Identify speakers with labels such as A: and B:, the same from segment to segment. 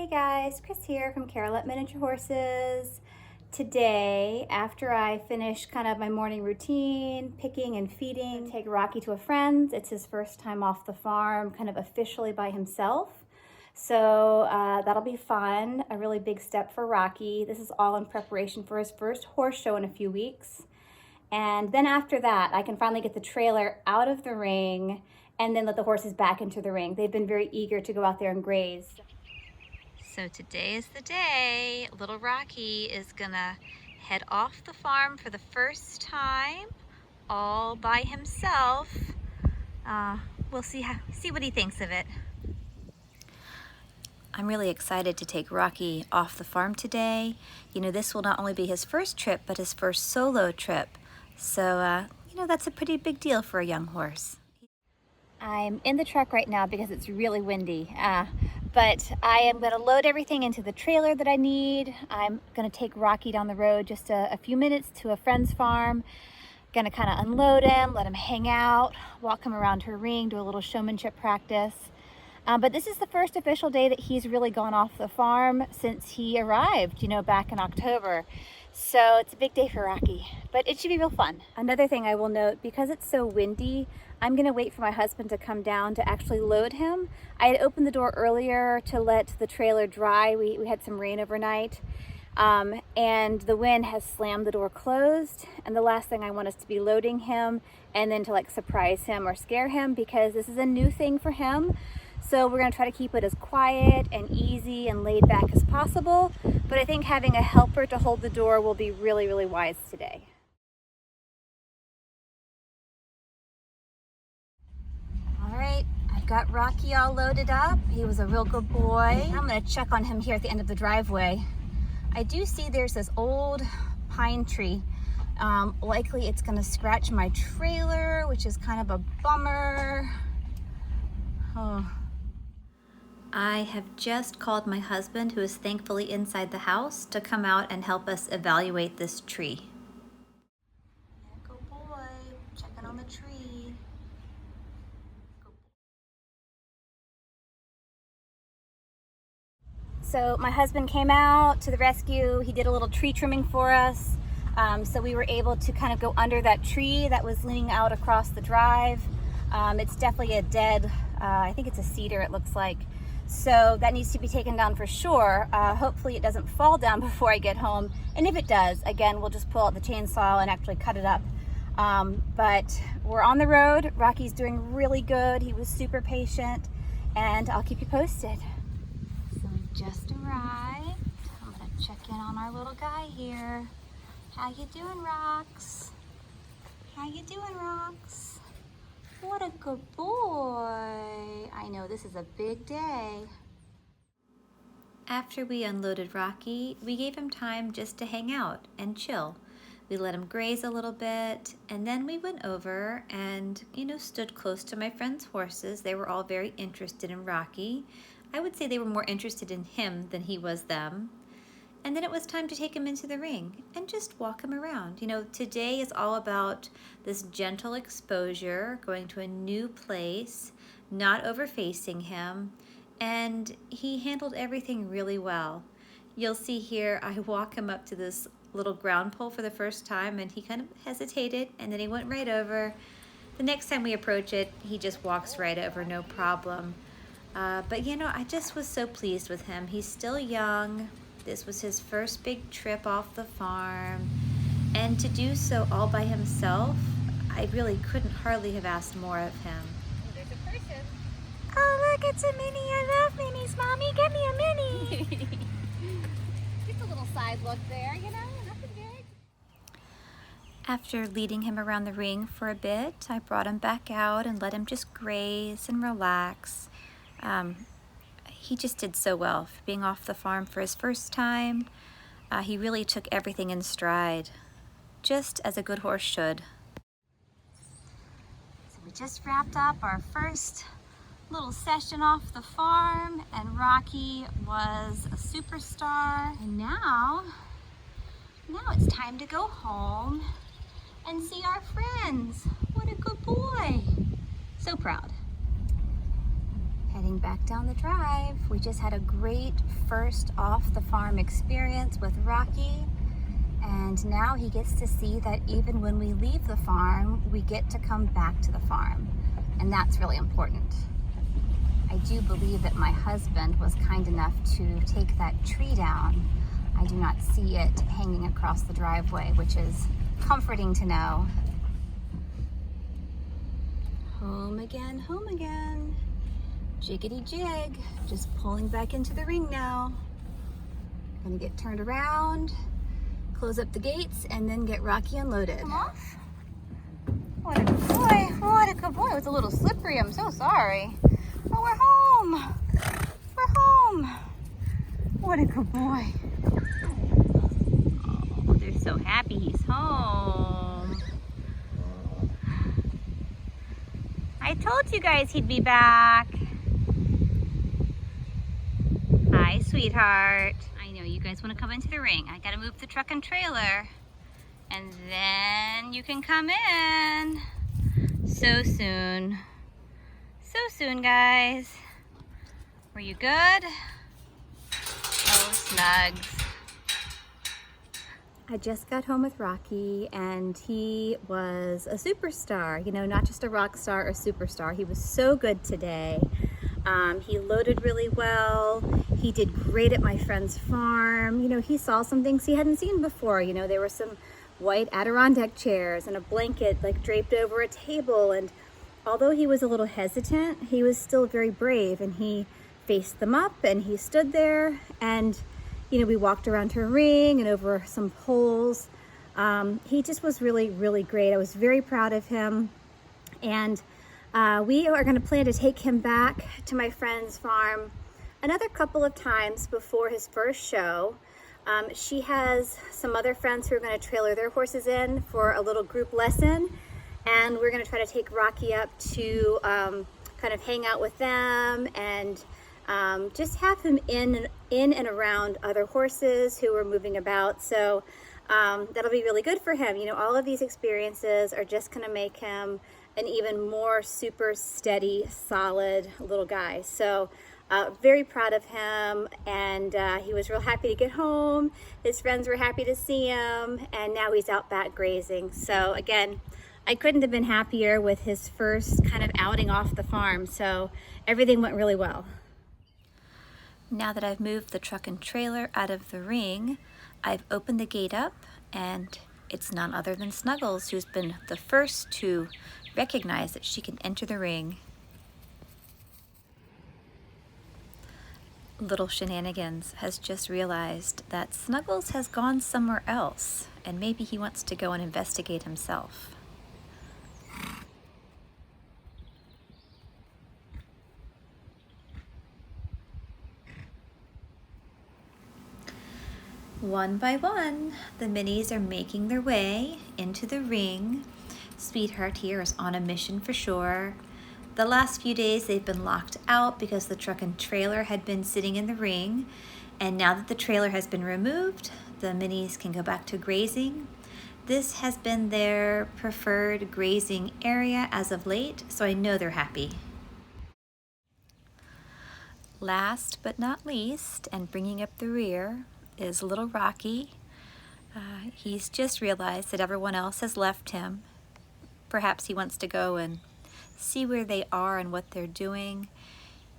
A: Hey guys, Chris here from Carolette Miniature Horses. Today, after I finish kind of my morning routine, picking and feeding, take Rocky to a friend's. It's his first time off the farm, kind of officially by himself. So that'll be fun, a really big step for Rocky. This is all in preparation for his first horse show in a few weeks. And then after that, I can finally get the trailer out of the ring and then let the horses back into the ring. They've been very eager to go out there and graze. So today is the day. Little Rocky is gonna head off the farm for the first time, all by himself. We'll see what he thinks of it. I'm really excited to take Rocky off the farm today. You know, this will not only be his first trip, but his first solo trip. So, you know, that's a pretty big deal for a young horse. I'm in the truck right now because it's really windy. But I am going to load everything into the trailer that I need. I'm going to take Rocky down the road just a few minutes to a friend's farm. Going to kind of unload him, let him hang out, walk him around her ring, do a little showmanship practice. But this is the first official day that he's really gone off the farm since he arrived, you know, back in October. So it's a big day for Rocky, but it should be real fun. Another thing I will note, because it's so windy, I'm gonna wait for my husband to come down to actually load him. I had opened the door earlier to let the trailer dry. We had some rain overnight, and the wind has slammed the door closed. And the last thing I want is to be loading him and then to like surprise him or scare him, because this is a new thing for him. So we're gonna try to keep it as quiet and easy and laid back as possible. But I think having a helper to hold the door will be really, really wise today. All right, I've got Rocky all loaded up. He was a real good boy. I'm gonna check on him here at the end of the driveway. I do see there's this old pine tree. Likely it's gonna scratch my trailer, which is kind of a bummer. Oh. I have just called my husband, who is thankfully inside the house, to come out and help us evaluate this tree. Yeah, good boy, checking on the tree. So my husband came out to the rescue. He did a little tree trimming for us. So we were able to kind of go under that tree that was leaning out across the drive. It's definitely a dead, I think it's a cedar, it looks like. So that needs to be taken down for sure. Hopefully it doesn't fall down before I get home. And if it does, again, we'll just pull out the chainsaw and actually cut it up. But we're on the road. Rocky's doing really good. He was super patient, and I'll keep you posted. So we just arrived. I'm gonna check in on our little guy here. How you doing, Rox? How you doing, Rox? What a good boy. I know this is a big day. After we unloaded Rocky, we gave him time just to hang out and chill. We let him graze a little bit, and then we went over and, you know, stood close to my friend's horses. They were all very interested in Rocky. I would say they were more interested in him than he was them. And then it was time to take him into the ring and just walk him around. You know, today is all about this gentle exposure, going to a new place, not over-facing him, and he handled everything really well. You'll see here, I walk him up to this little ground pole for the first time, and he kind of hesitated, and then he went right over. The next time we approach it, he just walks right over, no problem. But you know, I just was so pleased with him. He's still young. This was his first big trip off the farm, and to do so all by himself, I really couldn't hardly have asked more of him. There's a person. Oh look, it's a mini. I love minis, Mommy. Get me a mini. Just a little side look there, you know, nothing big. After leading him around the ring for a bit, I brought him back out and let him just graze and relax. He just did so well for being off the farm for his first time. He really took everything in stride, just as a good horse should. So we just wrapped up our first little session off the farm, and Rocky was a superstar. And now it's time to go home and see our friends. What a good boy. So proud.
B: Heading back down the drive. We just had a great first off the farm experience with Rocky, and now he gets to see that even when we leave the farm, we get to come back to the farm, and that's really important. I do believe that my husband was kind enough to take that tree down. I do not see it hanging across the driveway, which is comforting to know. Home again, home again. Jiggity jig, just pulling back into the ring now. Gonna get turned around, close up the gates, and then get Rocky unloaded. Come off. What a good boy, what a good boy. It was a little slippery, I'm so sorry. Oh, we're home. We're home. What a good boy. Oh, they're so happy he's home. I told you guys he'd be back. Hi, sweetheart. I know you guys want to come into the ring. I gotta move the truck and trailer, and then you can come in. So soon. So soon, guys. Were you good? Oh, Snugs. I just got home with Rocky, and he was a superstar. You know, not just a rock star or superstar. He was so good today. He loaded really well. He did great at my friend's farm. You know, he saw some things he hadn't seen before. You know, there were some white Adirondack chairs and a blanket like draped over a table. And although he was a little hesitant, he was still very brave, and he faced them up and he stood there, and you know, we walked around her ring and over some poles. He just was really, really great. I was very proud of him. And we are going to plan to take him back to my friend's farm another couple of times before his first show. She has some other friends who are going to trailer their horses in for a little group lesson. And we're going to try to take Rocky up to kind of hang out with them and just have him in and around other horses who are moving about. So that'll be really good for him. You know, all of these experiences are just going to make him an even more super steady, solid little guy. So very proud of him, and he was real happy to get home. His friends were happy to see him, and now he's out back grazing. So again, I couldn't have been happier with his first kind of outing off the farm. So everything went really well. Now that I've moved the truck and trailer out of the ring, I've opened the gate up, and it's none other than Snuggles, who's been the first to recognize that she can enter the ring. Little Shenanigans has just realized that Snuggles has gone somewhere else, and maybe he wants to go and investigate himself. One by one, the minis are making their way into the ring. Sweetheart here is on a mission for sure. The last few days they've been locked out because the truck and trailer had been sitting in the ring. And now that the trailer has been removed, the minis can go back to grazing. This has been their preferred grazing area as of late, so I know they're happy. Last but not least, and bringing up the rear, is little Rocky. He's just realized that everyone else has left him. Perhaps he wants to go and see where they are and what they're doing.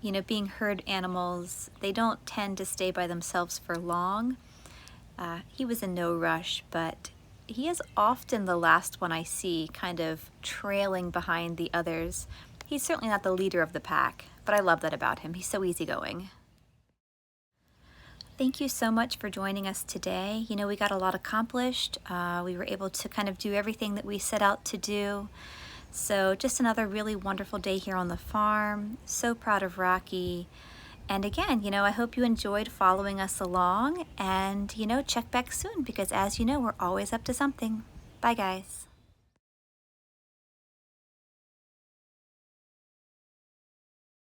B: You know, being herd animals, they don't tend to stay by themselves for long. He was in no rush, but he is often the last one I see kind of trailing behind the others. He's certainly not the leader of the pack, but I love that about him. He's so easygoing. Thank you so much for joining us today. You know, we got a lot accomplished. We were able to kind of do everything that we set out to do. So just another really wonderful day here on the farm. So proud of Rocky. And again, you know, I hope you enjoyed following us along, and, you know, check back soon because, as you know, we're always up to something. Bye, guys.